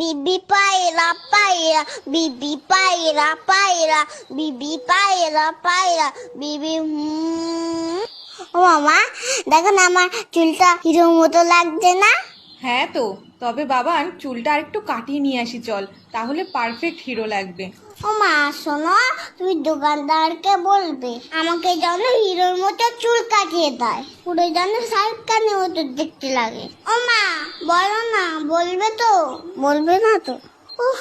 বিবি পায়রা পায়রা, বিবি পায়রা পায়রা, বিবি পায়রা পায়রা, বিবি ও মামা, দেখো না আমার চুলটা হিরোর মতো লাগছে না? হ্যাঁ তো, তবে বাবান চুলটা আরেকটু কাটিয়ে নিয়ে আসি চল, তাহলে পারফেক্ট হিরো লাগবে। ও মা শোনো, তুমি দোকানদারকে বলবে আমাকে যেন হিরোর মতো চুল কাটিয়ে দেয়, পুরো যেন শাহরুখ খানের মতো দেখতে লাগে। ও মা বলো না, বলবে তো? বলবে না তো? উফ,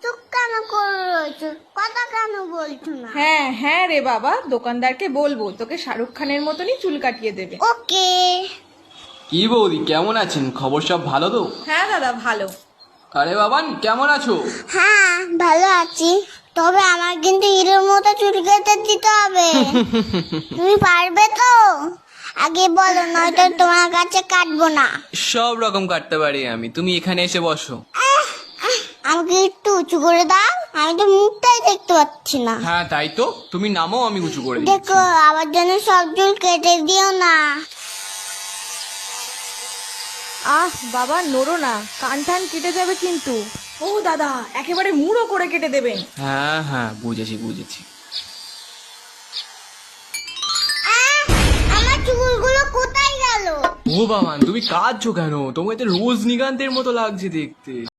চুপ কেন করে রয়েছো, কথা কেন বলছো না? হ্যাঁ হ্যাঁ রে বাবা, দোকানদারকে বলবো তোকে শাহরুখ খানের মতনই চুল কাটিয়ে দেবে। ওকে। কি বৌদি, কেমন আছেন? খবর সব ভালো তো? হ্যাঁ দাদা ভালো। আরে বাবান, কেমন আছো? হ্যাঁ ভালো আছি, তবে আমার কিন্তু হিরোর মতো চুল কেটে দিতে হবে। তুমি পারবে তো? আগে বলো, নয়তো তোমার কাছে কাটবো না। সব রকম কাটতে পারি আমি, তুমি এখানে এসে বসো। আমাকে একটু উঁচু করে দাও, আমি তো মুখটাই দেখতে পাচ্ছি না। হ্যাঁ তাই তো, তুমি নামও, আমি উঁচু করে দিচ্ছি। দেখো আবার যেন সব চুল কেটে দিও না। আহ বাবা নড়ো না, কান টান কেটে যাবে কিন্তু। ও দাদা, একেবারে মুড়ো করে কেটে দেবেন। হ্যাঁ হ্যাঁ, বুঝেছি বুঝেছি। আহ, আমার চুলগুলো কোথায় গেল? ও বাবান, তুমি কাঁদছো কেন? তোমাকে তো রোজনীকান্তের মতো লাগছে দেখতে।